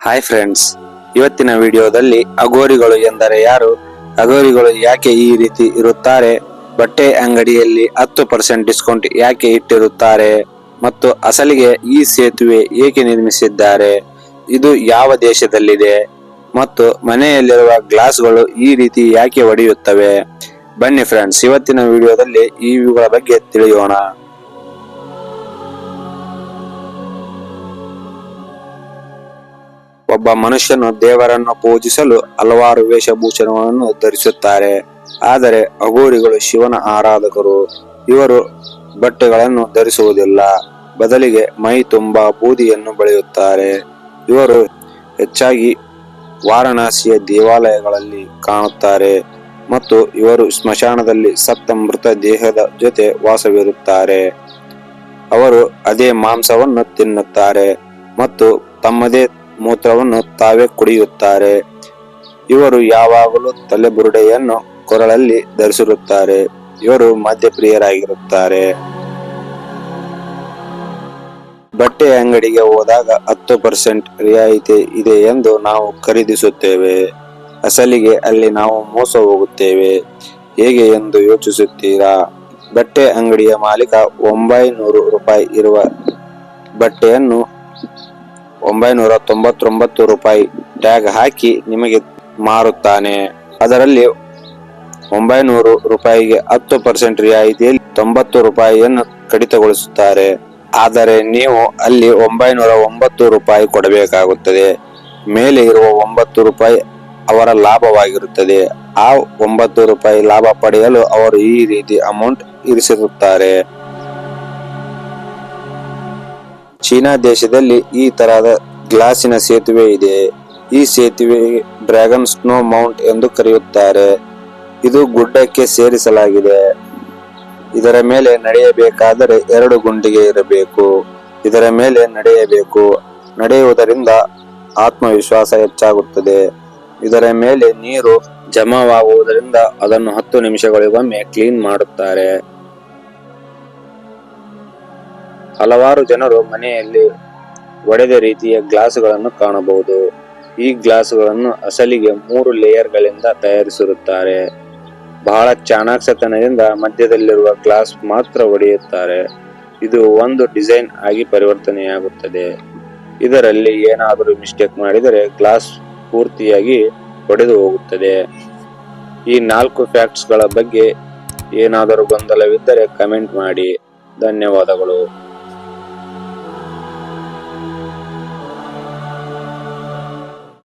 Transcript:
Hi friends, ಇವತ್ತಿನ ವಿಡಿಯೋದಲ್ಲಿ ಅಘೋರಿಗಳು ಎಂದರೆ ಯಾರು, ಅಘೋರಿಗಳು ಯಾಕೆ ಈ ರೀತಿ ಇರುತ್ತಾರೆ, ಬಟ್ಟೆ ಅಂಗಡಿಯಲ್ಲಿ 10% ಡಿಸ್ಕೌಂಟ್ ಯಾಕೆ ಇಟ್ಟಿರುತ್ತಾರೆ ಮತ್ತು ಅಸಲಿಗೆ ಈ ಸೇತುವೆ ಏಕೆ ನಿರ್ಮಿಸಿದ್ದಾರೆ, ಇದು ಯಾವ ದೇಶದಲ್ಲಿದೆ ಮತ್ತು ಮನೆಯಲ್ಲಿರುವ ಗ್ಲಾಸ್ಗಳು ಈ ರೀತಿ ಯಾಕೆ ಒಡೆಯುತ್ತವೆ. ಬನ್ನಿ ಫ್ರೆಂಡ್ಸ್, ಇವತ್ತಿನ ವಿಡಿಯೋದಲ್ಲಿ ಇವುಗಳ ಬಗ್ಗೆ ತಿಳಿಯೋಣ. ಒಬ್ಬ ಮನುಷ್ಯನು ದೇವರನ್ನು ಪೂಜಿಸಲು ಹಲವಾರು ವೇಷಭೂಷಣಗಳನ್ನು ಧರಿಸುತ್ತಾರೆ. ಆದರೆ ಅಘೋರಿಗಳು ಶಿವನ ಆರಾಧಕರು. ಇವರು ಬಟ್ಟೆಗಳನ್ನು ಧರಿಸುವುದಿಲ್ಲ, ಬದಲಿಗೆ ಮೈ ತುಂಬಾ ಬೂದಿಯನ್ನು ಬಳಿಯುತ್ತಾರೆ. ಇವರು ಹೆಚ್ಚಾಗಿ ವಾರಣಾಸಿಯ ದೇವಾಲಯಗಳಲ್ಲಿ ಕಾಣುತ್ತಾರೆ ಮತ್ತು ಇವರು ಸ್ಮಶಾನದಲ್ಲಿ ಸತ್ತ ಮೃತ ದೇಹದ ಜೊತೆ ವಾಸವಿರುತ್ತಾರೆ. ಅವರು ಅದೇ ಮಾಂಸವನ್ನು ತಿನ್ನುತ್ತಾರೆ ಮತ್ತು ತಮ್ಮದೇ ಮೂತ್ರವನ್ನು ತಾವೇ ಕುಡಿಯುತ್ತಾರೆ. ಇವರು ಯಾವಾಗಲೂ ತಲೆಬುರುಡೆಯನ್ನು ಕೊರಳಲ್ಲಿ ಧರಿಸಿರುತ್ತಾರೆ. ಇವರು ಮದ್ಯಪ್ರಿಯರಾಗಿರುತ್ತಾರೆ. ಬಟ್ಟೆ ಅಂಗಡಿಗೆ ಹೋದಾಗ 10% ರಿಯಾಯಿತಿ ಇದೆ ಎಂದು ನಾವು ಖರೀದಿಸುತ್ತೇವೆ. ಅಸಲಿಗೆ ಅಲ್ಲಿ ನಾವು ಮೋಸ ಹೋಗುತ್ತೇವೆ. ಹೇಗೆ ಎಂದು ಯೋಚಿಸುತ್ತೀರಾ? ಬಟ್ಟೆ ಅಂಗಡಿಯ ಮಾಲೀಕ 900 ರೂಪಾಯಿ ಇರುವ ಬಟ್ಟೆಯನ್ನು 999 ರೂಪಾಯಿ ಟ್ಯಾಗ್ ಹಾಕಿ ನಿಮಗೆ ಮಾರುತ್ತಾನೆ. ಅದರಲ್ಲಿ 900 ರೂಪಾಯಿಗೆ 10% ರಿಯಾಯಿತಿಯಲ್ಲಿ 90 ರೂಪಾಯಿಯನ್ನು ಕಡಿತಗೊಳಿಸುತ್ತಾರೆ. ಆದರೆ ನೀವು ಅಲ್ಲಿ 909 ರೂಪಾಯಿ ಕೊಡಬೇಕಾಗುತ್ತದೆ. ಮೇಲೆ ಇರುವ 9 ರೂಪಾಯಿ ಅವರ ಲಾಭವಾಗಿರುತ್ತದೆ. ಆ 9 ರೂಪಾಯಿ ಲಾಭ ಪಡೆಯಲು ಅವರು ಈ ರೀತಿ ಅಮೌಂಟ್ ಇರಿಸಿರುತ್ತಾರೆ. ಚೀನಾ ದೇಶದಲ್ಲಿ ಈ ತರಹದ ಗ್ಲಾಸಿನ ಸೇತುವೆ ಇದೆ. ಈ ಸೇತುವೆ ಡ್ರ್ಯಾಗನ್ ಸ್ನೋ ಮೌಂಟ್ ಎಂದು ಕರೆಯುತ್ತಾರೆ. ಇದು ಗುಡ್ಡಕ್ಕೆ ಸೇರಿಸಲಾಗಿದೆ. ಇದರ ಮೇಲೆ ನಡೆಯಬೇಕಾದರೆ 2 ಗುಂಡಿಗೆ ಇರಬೇಕು. ಇದರ ಮೇಲೆ ನಡೆಯಬೇಕು. ನಡೆಯುವುದರಿಂದ ಆತ್ಮವಿಶ್ವಾಸ ಹೆಚ್ಚಾಗುತ್ತದೆ. ಇದರ ಮೇಲೆ ನೀರು ಜಮಾವಾಗುವುದರಿಂದ ಅದನ್ನು 10 ನಿಮಿಷಗಳಿಗೊಮ್ಮೆ ಕ್ಲೀನ್ ಮಾಡುತ್ತಾರೆ. ಹಲವಾರು ಜನರು ಮನೆಯಲ್ಲಿ ಒಡೆದ ರೀತಿಯ ಗ್ಲಾಸ್ಗಳನ್ನು ಕಾಣಬಹುದು. ಈ ಗ್ಲಾಸ್ಗಳನ್ನು ಅಸಲಿಗೆ 3 ಲೇಯರ್ಗಳಿಂದ ತಯಾರಿಸಿರುತ್ತಾರೆ. ಬಹಳ ಚಾಣಾಕ್ಷತನದಿಂದ ಮಧ್ಯದಲ್ಲಿರುವ ಗ್ಲಾಸ್ ಮಾತ್ರ ಒಡೆಯುತ್ತಾರೆ. ಇದು ಒಂದು ಡಿಸೈನ್ ಆಗಿ ಪರಿವರ್ತನೆಯಾಗುತ್ತದೆ. ಇದರಲ್ಲಿ ಏನಾದರೂ ಮಿಸ್ಟೇಕ್ ಮಾಡಿದರೆ ಗ್ಲಾಸ್ ಪೂರ್ತಿಯಾಗಿ ಒಡೆದು ಹೋಗುತ್ತದೆ. ಈ 4 ಫ್ಯಾಕ್ಟ್ಸ್ ಗಳ ಬಗ್ಗೆ ಏನಾದರೂ ಗೊಂದಲವಿದ್ದರೆ ಕಮೆಂಟ್ ಮಾಡಿ. ಧನ್ಯವಾದಗಳು.